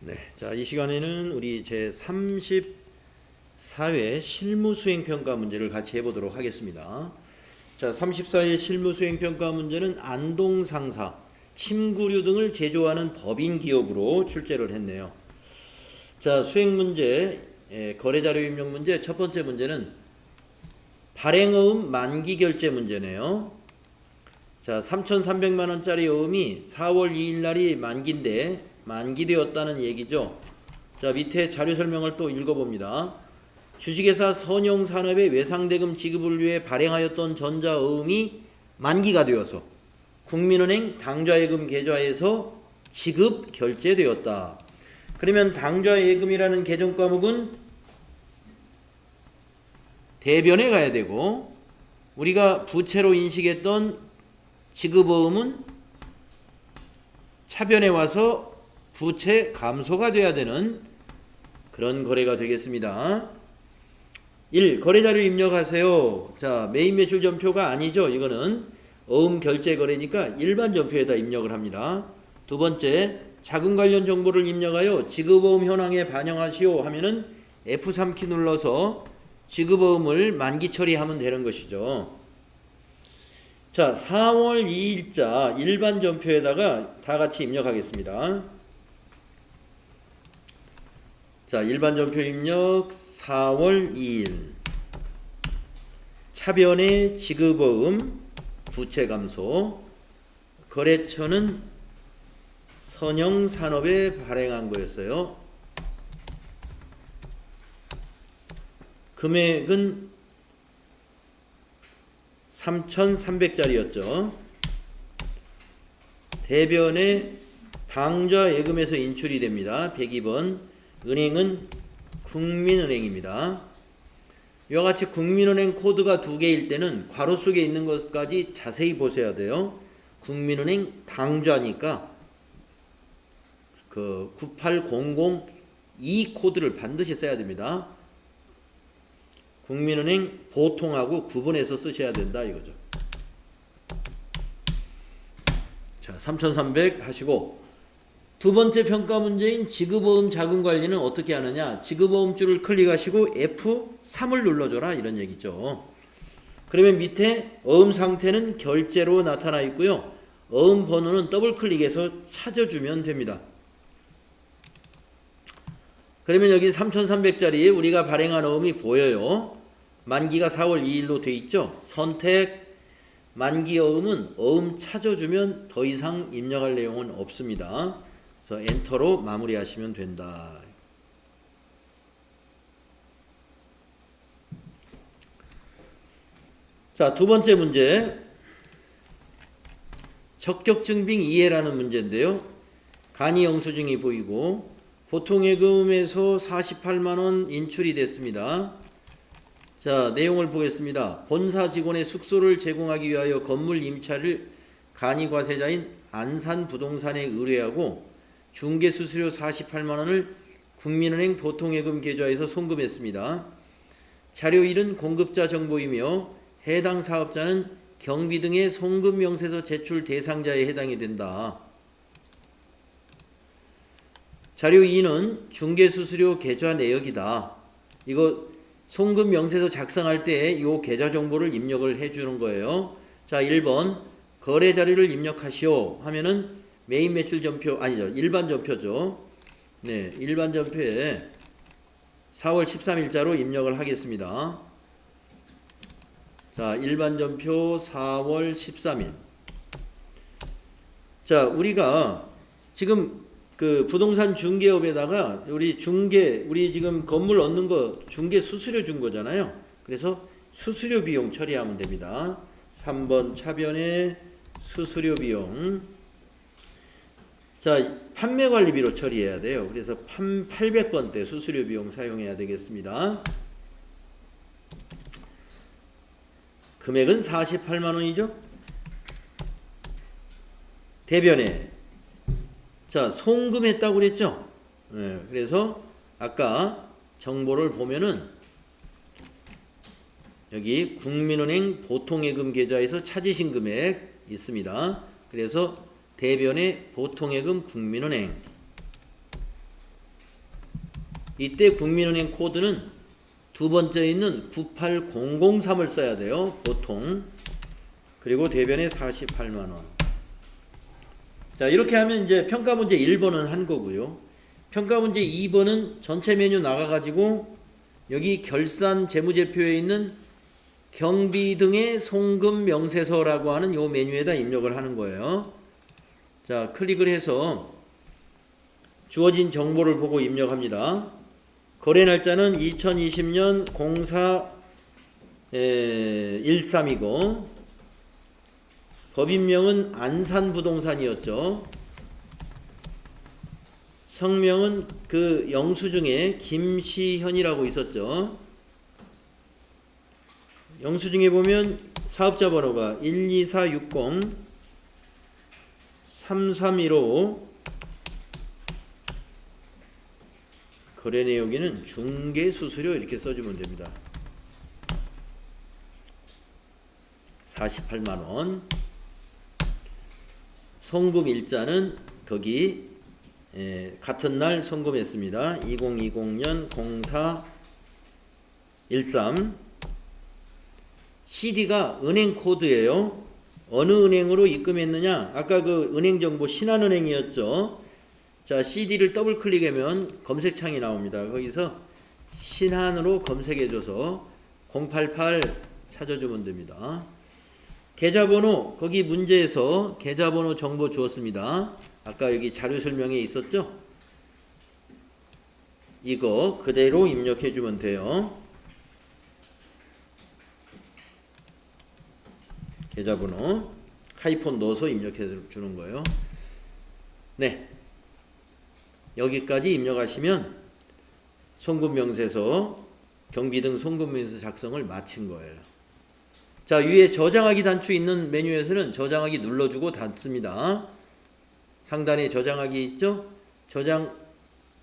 네, 자, 이 시간에는 우리 제 34회 실무수행평가 문제를 같이 해보도록 하겠습니다. 자, 34회 실무수행평가 문제는 안동상사, 침구류 등을 제조하는 법인 기업으로 출제를 했네요. 자, 수행 문제, 거래자료 입력 문제, 첫 번째 문제는 발행어음 만기 결제 문제네요. 자, 3,300만 원짜리 어음이 4월 2일 날이 만기인데 만기되었다는 얘기죠. 자, 밑에 자료 설명을 또 읽어봅니다. 주식회사 선영산업의 외상대금 지급을 위해 발행하였던 전자어음이 만기가 되어서 국민은행 당좌예금 계좌에서 지급 결제되었다. 그러면 당좌예금이라는 계정 과목은 대변에 가야 되고, 우리가 부채로 인식했던 지급어음은 차변에 와서 부채 감소가 돼야 되는 그런 거래가 되겠습니다. 1. 거래자료 입력하세요. 자, 메인 매출 전표가 아니죠. 이거는 어음 결제 거래니까 일반 전표에다 입력을 합니다. 두 번째, 자금 관련 정보를 입력하여 지급어음 현황에 반영하시오 하면은 F3키 눌러서 지급어음을 만기 처리하면 되는 것이죠. 자, 4월 2일자 일반 전표에다가 다 같이 입력하겠습니다. 자, 일반 전표 입력 4월 2일 차변의 지급어음 부채 감소, 거래처는 선영산업에 발행한 거였어요. 금액은 3,300짜리였죠. 대변에 당좌 예금에서 인출이 됩니다. 102번. 은행은 국민은행입니다. 이와 같이 국민은행 코드가 두 개일 때는 괄호 속에 있는 것까지 자세히 보셔야 돼요. 국민은행 당좌니까 그 98002 코드를 반드시 써야 됩니다. 국민은행 보통하고 구분해서 쓰셔야 된다 이거죠. 자, 3,300 하시고, 두 번째 평가 문제인 지급어음 자금 관리는 어떻게 하느냐. 지급어음 줄을 클릭하시고 F3을 눌러줘라 이런 얘기죠. 그러면 밑에 어음 상태는 결제로 나타나 있고요. 어음 번호는 더블 클릭해서 찾아주면 됩니다. 그러면 여기 3,300짜리에 우리가 발행한 어음이 보여요. 만기가 4월 2일로 돼 있죠. 선택 만기 어음은 어음 찾아주면 더 이상 입력할 내용은 없습니다. 그래서 엔터로 마무리하시면 된다. 자, 두 번째 문제. 적격증빙 이해라는 문제인데요. 간이 영수증이 보이고 보통예금에서 48만원 인출이 됐습니다. 자, 내용을 보겠습니다. 본사 직원의 숙소를 제공하기 위하여 건물 임차를 간이과세자인 안산부동산에 의뢰하고 중개수수료 48만원을 국민은행 보통예금 계좌에서 송금했습니다. 자료 1은 공급자 정보이며 해당 사업자는 경비 등의 송금 명세서 제출 대상자에 해당이 된다. 자료 2는 중개수수료 계좌 내역이다. 이거 송금 명세서 작성할 때 이 계좌 정보를 입력을 해주는 거예요. 자, 1번 거래 자료를 입력하시오 하면은 메인 매출 전표 아니죠. 일반 전표죠. 네, 일반 전표에 4월 13일자로 입력을 하겠습니다. 자, 일반 전표 4월 13일. 자, 우리가 지금 그 부동산 중개업에다가 우리 지금 건물 얻는 거 중개 수수료 준 거잖아요. 그래서 수수료 비용 처리하면 됩니다. 3번 차변의 수수료 비용. 자, 판매 관리비로 처리해야 돼요. 그래서 800번대 수수료 비용 사용해야 되겠습니다. 금액은 48만원이죠. 대변에 자, 송금했다고 그랬죠. 네, 그래서 아까 정보를 보면은 여기 국민은행 보통예금 계좌에서 찾으신 금액 있습니다. 그래서 대변에 보통예금 국민은행 이때 국민은행 코드는 두 번째 있는 98003을 써야 돼요. 보통. 그리고 대변에 48만원. 자, 이렇게 하면 이제 평가 문제 1번은 한 거고요. 평가 문제 2번은 전체 메뉴 나가가지고 여기 결산 재무제표에 있는 경비 등의 송금 명세서라고 하는 요 메뉴에다 입력을 하는 거예요. 자, 클릭을 해서 주어진 정보를 보고 입력합니다. 거래 날짜는 2020년 0413이고 법인명은 안산부동산이었죠. 성명은 그 영수증에 김시현이라고 있었죠. 영수증에 보면 사업자 번호가 12460 3315 거래 내역에는 중개수수료 이렇게 써주면 됩니다. 48만원. 송금 일자는 거기 같은 날 송금했습니다. 2020년 0413. CD가 은행 코드예요. 어느 은행으로 입금했느냐? 아까 그 은행 정보 신한은행이었죠. 자, CD를 더블 클릭하면 검색창이 나옵니다. 거기서 신한으로 검색해줘서 088 찾아주면 됩니다. 계좌번호, 거기 문제에서 계좌번호 정보 주었습니다. 아까 여기 자료 설명에 있었죠? 이거 그대로 입력해주면 돼요. 계좌번호 하이폰 넣어서 입력해 주는 거예요. 네, 여기까지 입력하시면 송금명세서, 경비등 송금명세서 작성을 마친 거예요. 자, 위에 저장하기 단추 있는 메뉴에서는 저장하기 눌러주고 닫습니다. 상단에 저장하기 있죠? 저장,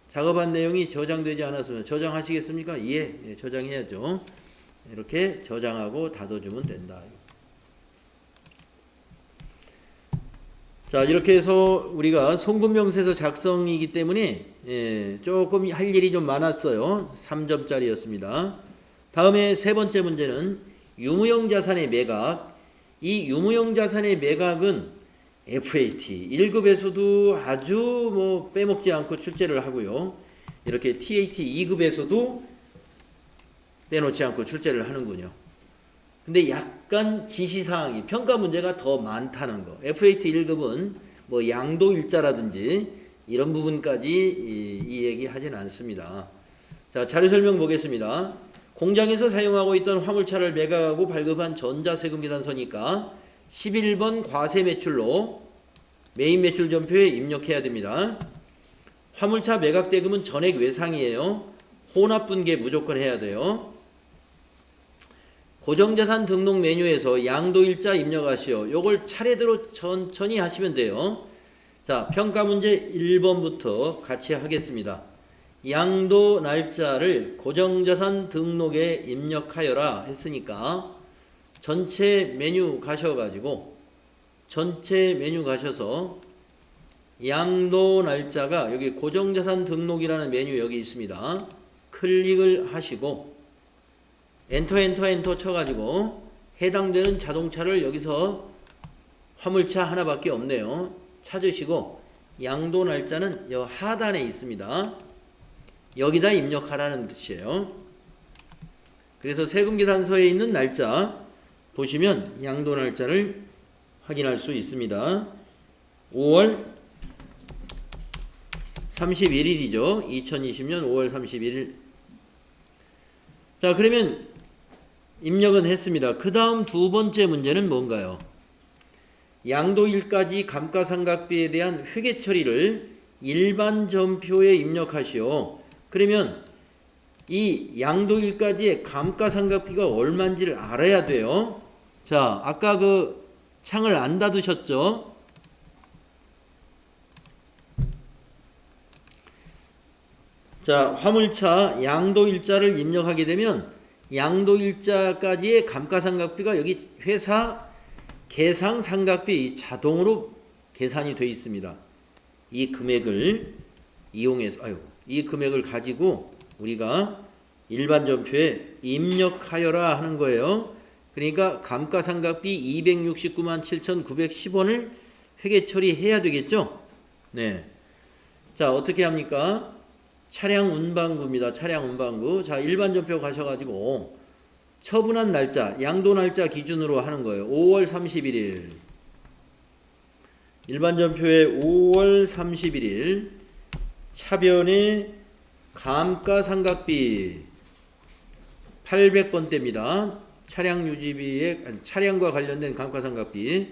작업한 내용이 저장되지 않았으면 저장하시겠습니까? 예, 저장해야죠. 이렇게 저장하고 닫아주면 된다. 자, 이렇게 해서 우리가 송금명세서 작성이기 때문에 조금 할 일이 좀 많았어요. 3점짜리였습니다. 다음에 세 번째 문제는 유무형 자산의 매각. 이 유무형 자산의 매각은 FAT 1급에서도 아주 뭐 빼먹지 않고 출제를 하고요. 이렇게 TAT 2급에서도 빼놓지 않고 출제를 하는군요. 근데 약간 지시사항이 평가 문제가 더 많다는 거. FAT 1급은 뭐 양도일자라든지 이런 부분까지 이 얘기 하진 않습니다. 자, 자료 설명 보겠습니다. 공장에서 사용하고 있던 화물차를 매각하고 발급한 전자세금계산서니까 11번 과세 매출로 메인 매출 전표에 입력해야 됩니다. 화물차 매각 대금은 전액 외상이에요. 혼합분계 무조건 해야 돼요. 고정자산 등록 메뉴에서 양도일자 입력하시오. 요걸 차례대로 천천히 하시면 돼요. 자, 평가 문제 1번부터 같이 하겠습니다. 양도 날짜를 고정자산 등록에 입력하여라 했으니까 전체 메뉴 가셔가지고 전체 메뉴 가셔서 양도 날짜가 여기 고정자산 등록이라는 메뉴 여기 있습니다. 클릭을 하시고 엔터 쳐가지고 해당되는 자동차를 여기서 화물차 하나밖에 없네요. 찾으시고 양도 날짜는 여 하단에 있습니다. 여기다 입력하라는 뜻이에요. 그래서 세금계산서에 있는 날짜 보시면 양도 날짜를 확인할 수 있습니다. 5월 31일이죠. 2020년 5월 31일. 자, 그러면 입력은 했습니다. 그 다음 두 번째 문제는 뭔가요? 양도일까지 감가상각비에 대한 회계 처리를 일반 전표에 입력하시오. 그러면 이 양도일까지의 감가상각비가 얼마인지를 알아야 돼요. 자, 아까 그 창을 안 닫으셨죠? 자, 화물차 양도일자를 입력하게 되면 양도일자까지의 감가상각비가 여기 회사 계상상각비 자동으로 계산이 되어 있습니다. 이 금액을 이용해서 이 금액을 가지고 우리가 일반 전표에 입력하여라 하는 거예요. 그러니까 감가상각비 269만 7,910원을 회계 처리해야 되겠죠. 네. 자, 어떻게 합니까? 차량 운반구입니다. 차량 운반구. 자, 일반 전표 가셔가지고 처분한 날짜, 양도 날짜 기준으로 하는 거예요. 5월 31일. 일반 전표에 5월 31일 차변의 감가상각비 800번대입니다. 차량 유지비에 차량과 관련된 감가상각비.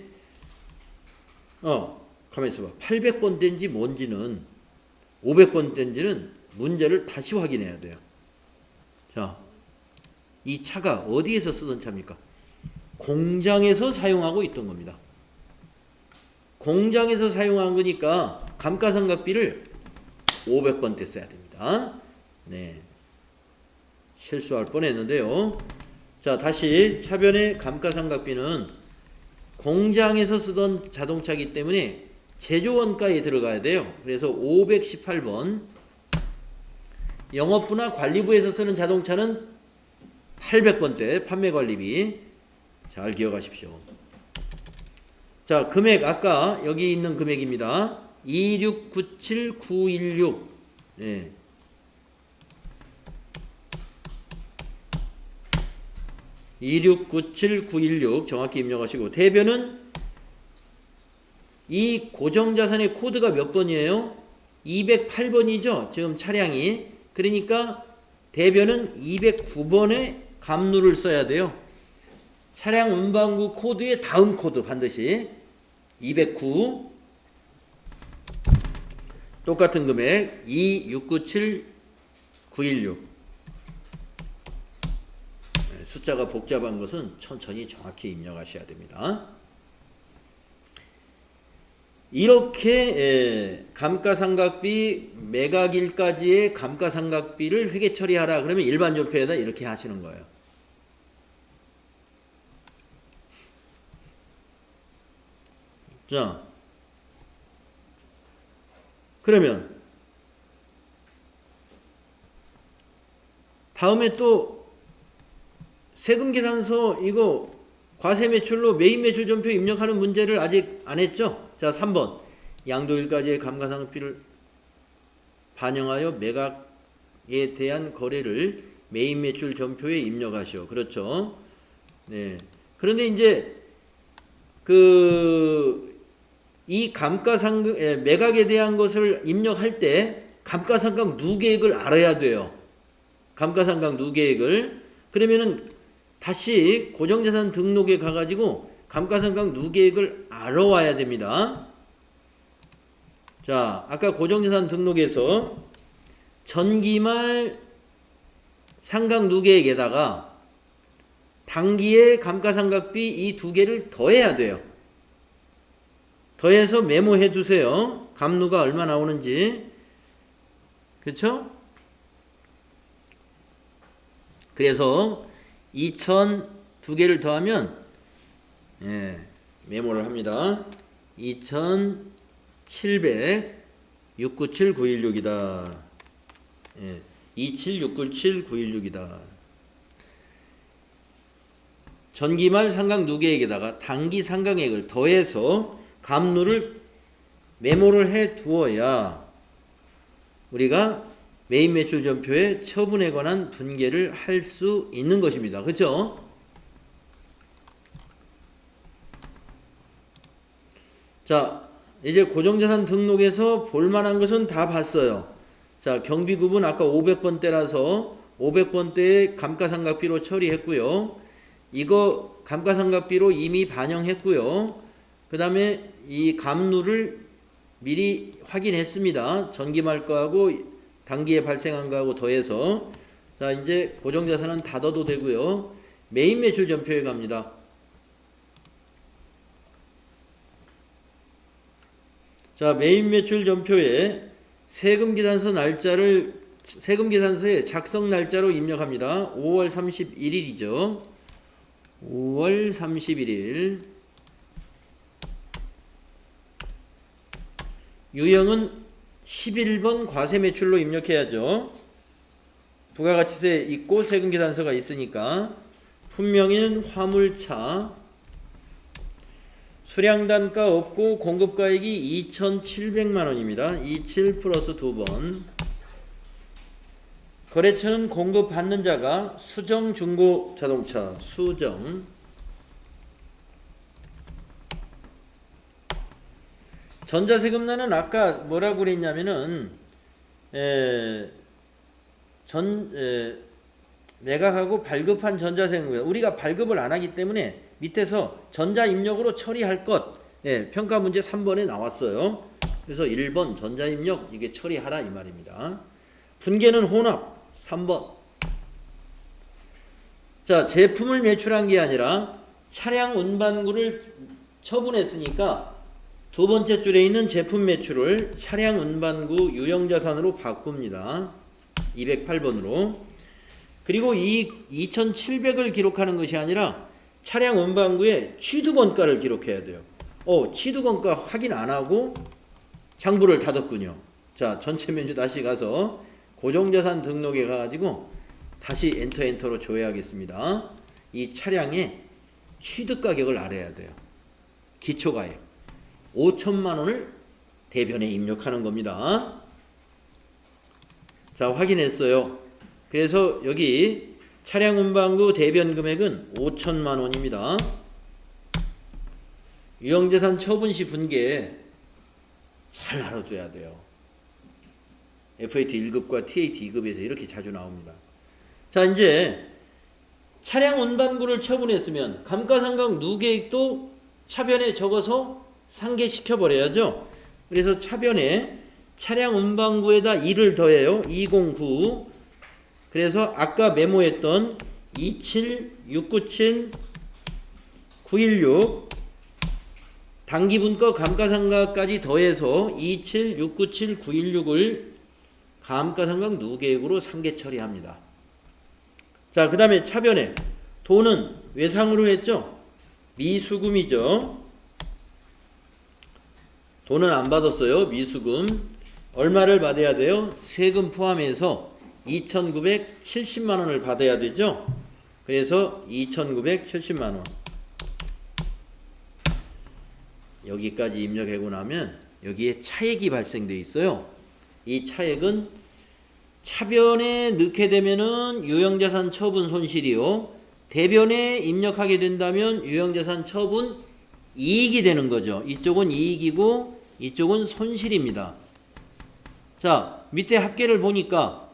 가만히 있어봐. 800번대인지 뭔지는 500번대인지는 문제를 다시 확인해야 돼요. 자, 이 차가 어디에서 쓰던 차입니까? 공장에서 사용하고 있던 겁니다. 공장에서 사용한 거니까 감가상각비를 500번대 써야 됩니다. 네. 실수할 뻔했는데요. 자, 다시 차변의 감가상각비는 공장에서 쓰던 자동차이기 때문에 제조원가에 들어가야 돼요. 그래서 518번. 영업부나 관리부에서 쓰는 자동차는 800번대 판매관리비. 잘 기억하십시오. 자, 금액 아까 여기 있는 금액입니다. 2697916. 네. 2697916 정확히 입력하시고, 대변은 이 고정자산의 코드가 몇 번이에요? 208번이죠. 지금 차량이. 그러니까 대변은 209번의 감누를 써야 돼요. 차량 운반구 코드의 다음 코드 반드시 209. 똑같은 금액 2697916. 숫자가 복잡한 것은 천천히 정확히 입력하셔야 됩니다. 이렇게 감가상각비 매각일까지의 감가상각비를 회계 처리하라 그러면 일반 전표에다 이렇게 하시는 거예요. 자, 그러면 다음에 또 세금계산서 이거 과세매출로 메인매출 전표 입력하는 문제를 아직 안 했죠? 자, 3번. 양도일까지의 감가상각비를 반영하여 매각에 대한 거래를 메인매출 전표에 입력하시오. 그렇죠? 네. 그런데 이제 이 매각에 대한 것을 입력할 때 감가상각 누계액을 알아야 돼요. 감가상각 누계액을. 그러면은 다시 고정자산 등록에 가가지고 감가상각 누계액을 알아와야 됩니다. 자, 아까 고정자산 등록에서 전기말 상각 누계액에다가 당기의 감가상각비 이 두 개를 더해야 돼요. 더해서 메모해 두세요. 감누가 얼마 나오는지. 그렇죠? 그래서 2000 두 개를 더하면 메모를 합니다. 2700 697916이다. 27697,916이다. 전기말 상각 누계액에다가 당기 상각액을 더해서 감누를 메모를 해 두어야 우리가 메인 매출 전표의 처분에 관한 분계를 할 수 있는 것입니다. 그렇죠? 자, 이제 고정자산 등록에서 볼만한 것은 다 봤어요. 자, 경비구분 아까 500번대라서 500번대의 감가상각비로 처리했고요. 이거 감가상각비로 이미 반영했고요. 그 다음에 이 감누를 미리 확인했습니다. 전기말 거하고 단기에 발생한 거하고 더해서. 자, 이제 고정자산은 닫아도 되고요. 메인 매출 전표에 갑니다. 자, 메인 매출 전표에 세금계산서의 작성 날짜로 입력합니다. 5월 31일이죠. 5월 31일. 유형은 11번 과세매출로 입력해야죠. 부가가치세 있고 세금계산서가 있으니까 품명인 화물차 수량단가 없고 공급가액이 2,700만 원입니다. 27 플러스 2번. 거래처는 공급받는 자가 수정 중고 자동차 수정. 전자세금란은 아까 뭐라고 그랬냐면은 매각하고 발급한 전자세금, 우리가 발급을 안 하기 때문에 밑에서 전자입력으로 처리할 것, 평가 문제 3번에 나왔어요. 그래서 1번 전자입력 이게 처리하라 이 말입니다. 분계는 혼합 3번. 자, 제품을 매출한 게 아니라 차량 운반구를 처분했으니까 두 번째 줄에 있는 제품 매출을 차량 운반구 유형자산으로 바꿉니다. 208번으로. 그리고 이 2,700을 기록하는 것이 아니라 차량 운반구에 취득원가를 기록해야 돼요. 취득원가 확인 안 하고 장부를 닫았군요. 자, 전체 면주 다시 가서 고정자산 등록에 가가지고 다시 엔터로 조회하겠습니다. 이 차량의 취득가격을 알아야 돼요. 기초가액 5천만 원을 대변에 입력하는 겁니다. 자, 확인했어요. 그래서 여기 차량 운반구 대변 금액은 5천만 원입니다. 유형자산 처분 시 분계 잘 알아줘야 돼요. FAT 1급과 TAT 2급에서 이렇게 자주 나옵니다. 자, 이제 차량 운반구를 처분했으면 감가상각 누계액도 차변에 적어서 상계시켜 버려야죠. 그래서 차변에 차량 운반구에다 2를 더해요. 209. 그래서 아까 메모했던 27, 697, 916 단기분과 감가상각까지 더해서 27, 697, 916을 감가상각 누계액으로 상계 처리합니다. 자, 그 다음에 차변에 돈은 외상으로 했죠. 미수금이죠. 돈은 안 받았어요. 미수금. 얼마를 받아야 돼요? 세금 포함해서 2,970만 원을 받아야 되죠. 그래서 2,970만 원. 여기까지 입력하고 나면 여기에 차액이 발생되어 있어요. 이 차액은 차변에 넣게 되면은 유형자산 처분 손실이요. 대변에 입력하게 된다면 유형자산 처분 이익이 되는 거죠. 이쪽은 이익이고 이쪽은 손실입니다. 자, 밑에 합계를 보니까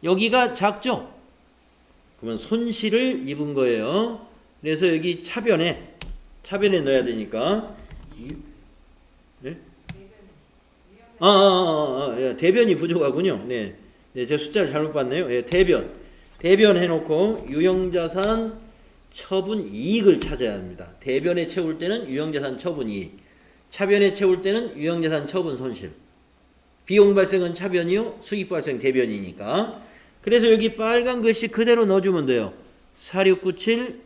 여기가 작죠? 그러면 손실을 입은 거예요. 그래서 여기 차변에 넣어야 되니까. 네? 대변이 부족하군요. 네. 제가 숫자를 잘못 봤네요. 대변 해놓고 유형자산 처분 이익을 찾아야 합니다. 대변에 채울 때는 유형자산 처분 이익, 차변에 채울 때는 유형자산 처분 손실. 비용 발생은 차변이요, 수익 발생 대변이니까. 그래서 여기 빨간 글씨 그대로 넣어주면 돼요. 4697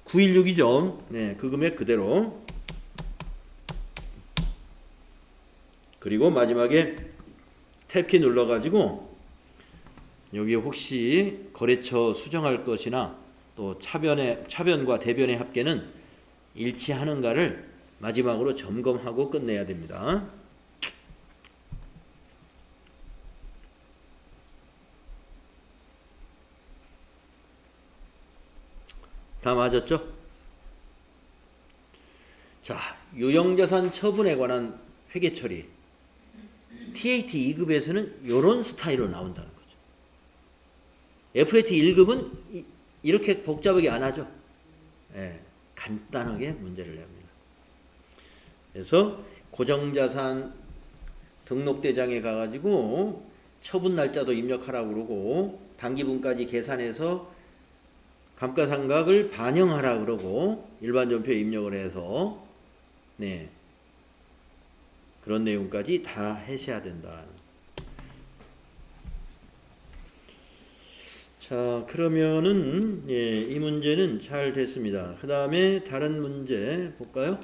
916이죠. 그 금액 그대로. 그리고 마지막에 탭키 눌러가지고 여기 혹시 거래처 수정할 것이나 또 차변과 대변의 합계는 일치하는가를 마지막으로 점검하고 끝내야 됩니다. 다 맞았죠? 자, 유형자산 처분에 관한 회계 처리. TAT 2급에서는 이런 스타일로 나온다는 거죠. FAT 1급은 이렇게 복잡하게 안 하죠. 간단하게 문제를 냅니다. 그래서 고정자산 등록대장에 가가지고 처분 날짜도 입력하라고 그러고 단기분까지 계산해서 감가상각을 반영하라 그러고 일반전표 입력을 해서 그런 내용까지 다 하셔야 된다. 자, 그러면은 이 문제는 잘 됐습니다. 그 다음에 다른 문제 볼까요?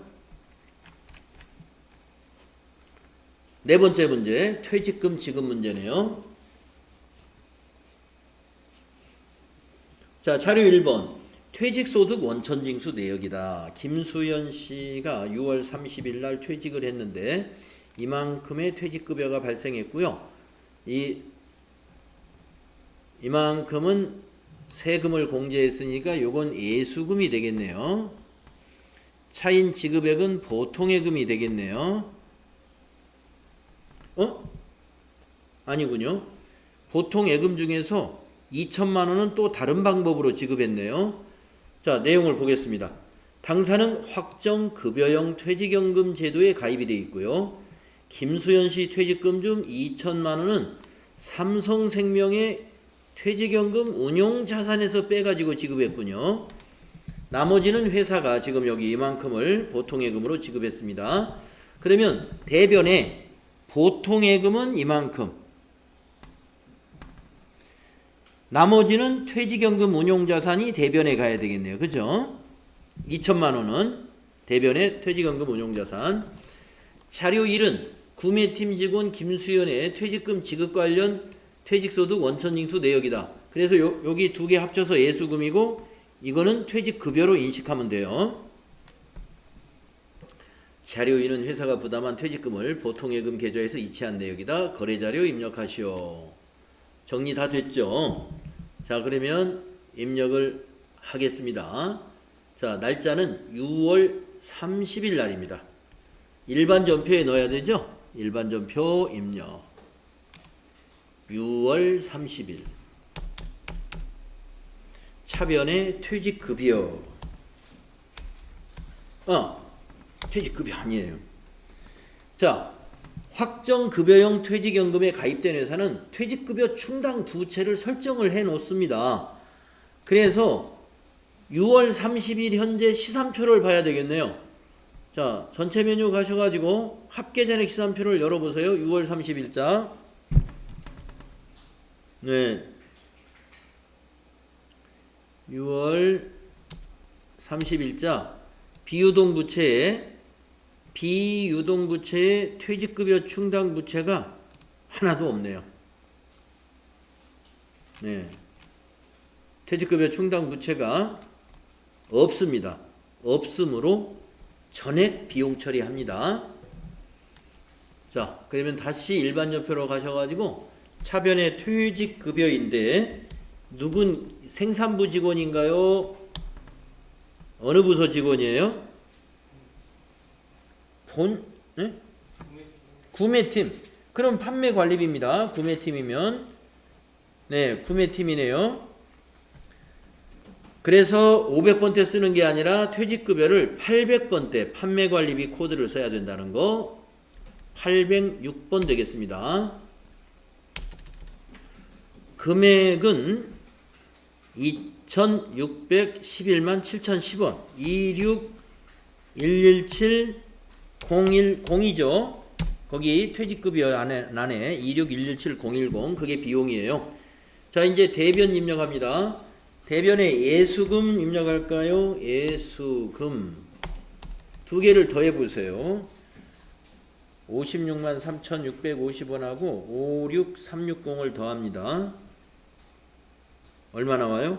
네 번째 문제, 퇴직금 지급 문제네요. 자, 자료 1번. 퇴직소득 원천징수 내역이다. 김수연 씨가 6월 30일 날 퇴직을 했는데 이만큼의 퇴직급여가 발생했고요. 이만큼은 세금을 공제했으니까 요건 예수금이 되겠네요. 차인 지급액은 보통예금이 되겠네요. 아니군요. 보통예금 중에서 2천만 원은 또 다른 방법으로 지급했네요. 자, 내용을 보겠습니다. 당사는 확정급여형 퇴직연금 제도에 가입이 되어 있고요. 김수연 씨 퇴직금 중 2천만 원은 삼성생명의 퇴직연금 운용자산에서 빼가지고 지급했군요. 나머지는 회사가 지금 여기 이만큼을 보통예금으로 지급했습니다. 그러면 대변에 보통예금은 이만큼, 나머지는 퇴직연금 운용자산이 대변에 가야 되겠네요. 그죠? 2천만 원은 대변에 퇴직연금 운용자산. 자료 1은 구매팀 직원 김수연의 퇴직금 지급 관련 퇴직소득 원천징수 내역이다. 그래서 여기 두 개 합쳐서 예수금이고 이거는 퇴직급여로 인식하면 돼요. 자료 2는 회사가 부담한 퇴직금을 보통예금 계좌에서 이체한 내역이다. 거래자료 입력하시오. 정리 다 됐죠? 자, 그러면 입력을 하겠습니다. 자, 날짜는 6월 30일 날입니다. 일반 전표에 넣어야 되죠? 일반 전표 입력. 6월 30일. 차변의 퇴직급여. 퇴직급여 아니에요. 자, 확정급여형 퇴직연금에 가입된 회사는 퇴직급여 충당 부채를 설정을 해 놓습니다. 그래서 6월 30일 현재 시산표를 봐야 되겠네요. 자, 전체 메뉴 가셔가지고 합계잔액 시산표를 열어보세요. 6월 30일자. 네. 6월 30일자 비유동부채에 퇴직급여 충당 부채가 하나도 없네요. 네. 퇴직급여 충당 부채가 없습니다. 없으므로 전액 비용 처리합니다. 자, 그러면 다시 일반 전표로 가셔가지고 차변의 퇴직급여인데 누군 생산부 직원인가요? 어느 부서 직원이에요? 네? 구매팀. 그럼 판매관리비입니다. 구매팀이면. 네, 구매팀이네요. 그래서 500번대 쓰는 게 아니라 퇴직급여를 800번대 판매관리비 코드를 써야 된다는 거. 806번 되겠습니다. 금액은 2,611만 7,010원. 261170102죠. 거기 퇴직급여 안에 261171010 그게 비용이에요. 자, 이제 대변 입력합니다. 대변에 예수금 입력할까요? 예수금 두 개를 더해 보세요. 56만 3,650원하고 56360을 더합니다. 얼마 나와요?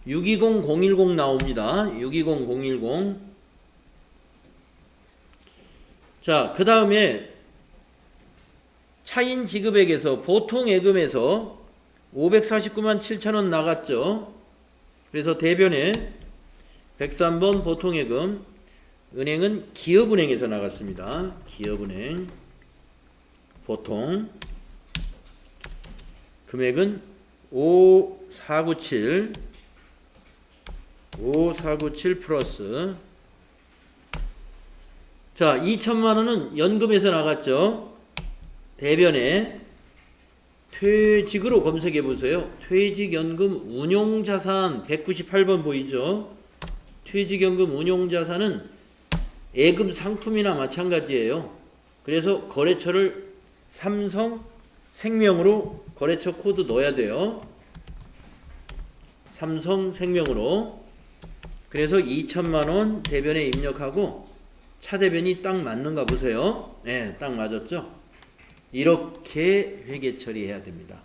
620010 나옵니다. 620010. 자, 그 다음에 차인 지급액에서 보통예금에서 549만 7천원 나갔죠. 그래서 대변에 103번 보통예금. 은행은 기업은행에서 나갔습니다. 기업은행. 보통. 금액은 5497 플러스. 자, 2천만 원은 연금에서 나갔죠. 대변에 퇴직으로 검색해 보세요. 퇴직연금 운용자산 198번 보이죠? 퇴직연금 운용자산은 예금 상품이나 마찬가지예요. 그래서 거래처를 삼성생명으로 거래처 코드 넣어야 돼요. 삼성생명으로. 그래서 2천만 원 대변에 입력하고 차 대변이 딱 맞는가 보세요. 네, 딱 맞았죠? 이렇게 회계 처리해야 됩니다.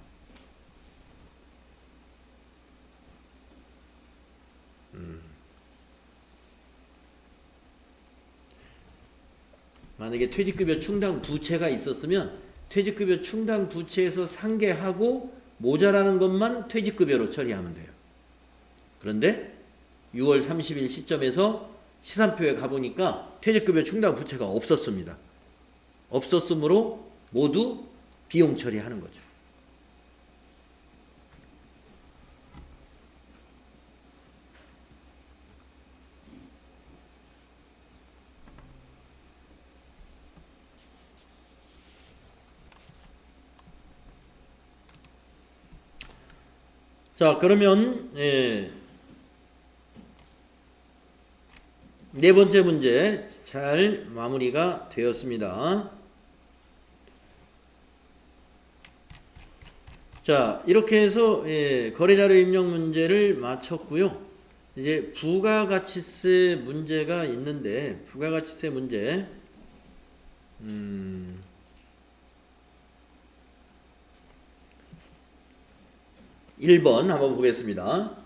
만약에 퇴직급여 충당 부채가 있었으면 퇴직급여 충당 부채에서 상계하고 모자라는 것만 퇴직급여로 처리하면 돼요. 그런데 6월 30일 시점에서 시산표에 가보니까 퇴직급여 충당 부채가 없었습니다. 없었으므로 모두 비용 처리하는 거죠. 자, 그러면 네 번째 문제 잘 마무리가 되었습니다. 자, 이렇게 해서 거래자료 입력 문제를 마쳤고요. 이제 부가가치세 문제가 있는데 부가가치세 문제 1번 한번 보겠습니다.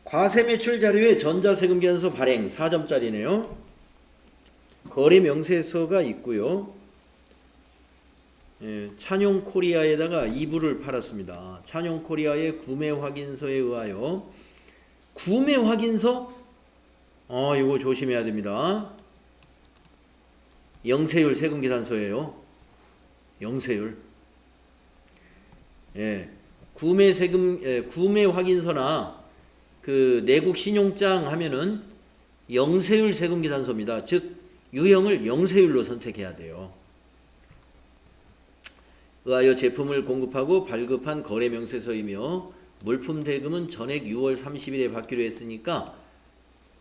과세매출 자료에 전자세금계산서 발행 4점짜리네요. 거래명세서가 있고요. 찬용코리아에다가 2부를 팔았습니다. 찬용코리아의 구매확인서에 의하여 구매확인서? 이거 조심해야 됩니다. 영세율 세금계산서예요. 영세율. 구매 확인서나 그 내국 신용장 하면은 영세율 세금계산서입니다. 즉 유형을 영세율로 선택해야 돼요. 의하여 제품을 공급하고 발급한 거래명세서이며 물품 대금은 전액 6월 30일에 받기로 했으니까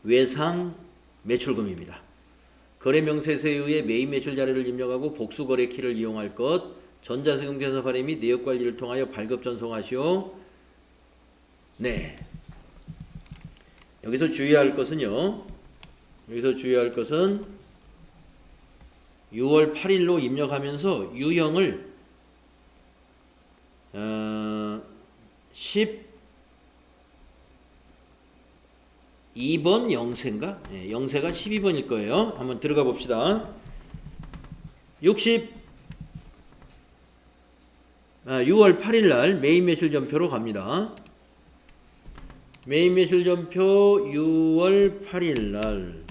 외상 매출금입니다. 거래명세서에 의해 매입 매출 자료를 입력하고 복수거래 키를 이용할 것, 전자세금계산서 발행 및 내역관리를 통하여 발급 전송하시오. 네. 여기서 주의할 것은요. 여기서 주의할 것은 6월 8일로 입력하면서 유형을 12번 영세인가? 영세가 12번일 거예요. 한번 들어가 봅시다. 6월 8일 날 메인 매출 전표로 갑니다. 메인 매출 전표 6월 8일 날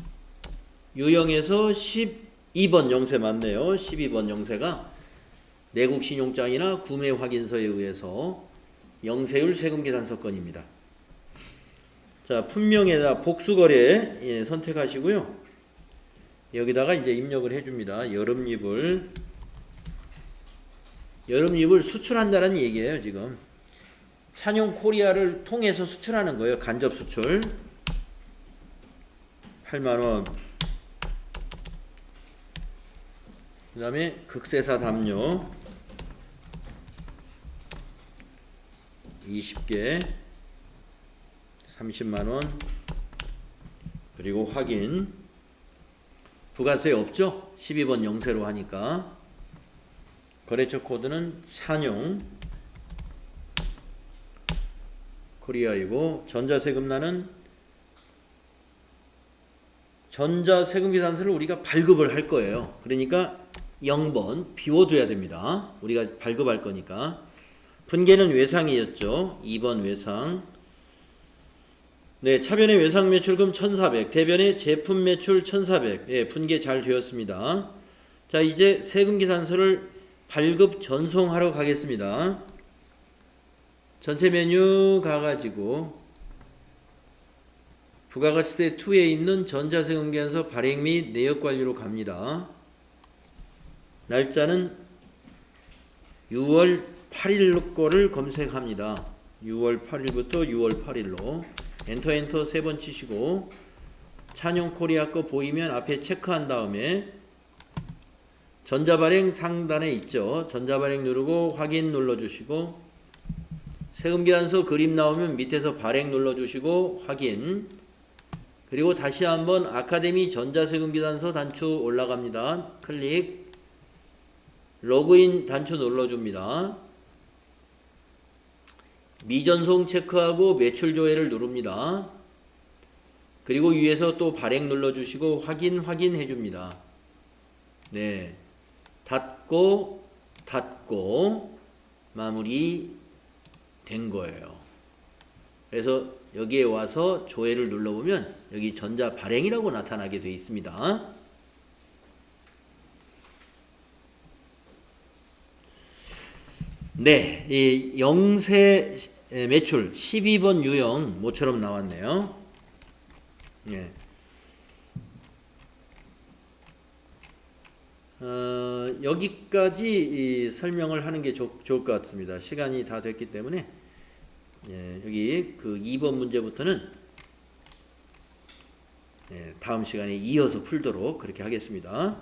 유형에서 12번 영세 맞네요. 12번 영세가 내국 신용장이나 구매 확인서에 의해서 영세율 세금계산서 건입니다. 자, 품명에다 복수거래 선택하시고요. 여기다가 이제 입력을 해줍니다. 여름잎을 수출한다는 얘기예요. 지금 찬용코리아를 통해서 수출하는 거예요. 간접 수출 8만원. 그 다음에 극세사 담요 20개 30만원. 그리고 확인. 부가세 없죠? 12번 영세로 하니까. 거래처 코드는 찬용 코리아이고, 전자세금란은 전자세금계산서를 우리가 발급을 할 거예요. 그러니까 0번 비워둬야 됩니다. 우리가 발급할 거니까. 분계는 외상이었죠. 2번 외상. 네, 차변의 외상 매출금 1,400, 대변의 제품 매출 1,400. 분계 잘 되었습니다. 자, 이제 세금계산서를 발급 전송하러 가겠습니다. 전체 메뉴 가가지고 부가가치세 2에 있는 전자세금계산서 발행 및 내역관리로 갑니다. 날짜는 6월 8일 거를 검색합니다. 6월 8일부터 6월 8일로 엔터 3번 치시고 찬용코리아 거 보이면 앞에 체크한 다음에 전자발행 상단에 있죠. 전자발행 누르고 확인 눌러주시고, 세금계산서 그림 나오면 밑에서 발행 눌러주시고 확인. 그리고 다시 한번 아카데미 전자세금계산서 단추 올라갑니다. 클릭. 로그인 단추 눌러줍니다. 미전송 체크하고 매출 조회를 누릅니다. 그리고 위에서 또 발행 눌러주시고 확인해 줍니다. 네. 닫고 마무리 된 거예요. 그래서 여기에 와서 조회를 눌러보면 여기 전자 발행이라고 나타나게 되어 있습니다. 네, 이 영세 매출 12번 유형 모처럼 나왔네요. 네. 여기까지 설명을 하는 게 좋을 것 같습니다. 시간이 다 됐기 때문에 여기 그 2번 문제부터는 다음 시간에 이어서 풀도록 그렇게 하겠습니다.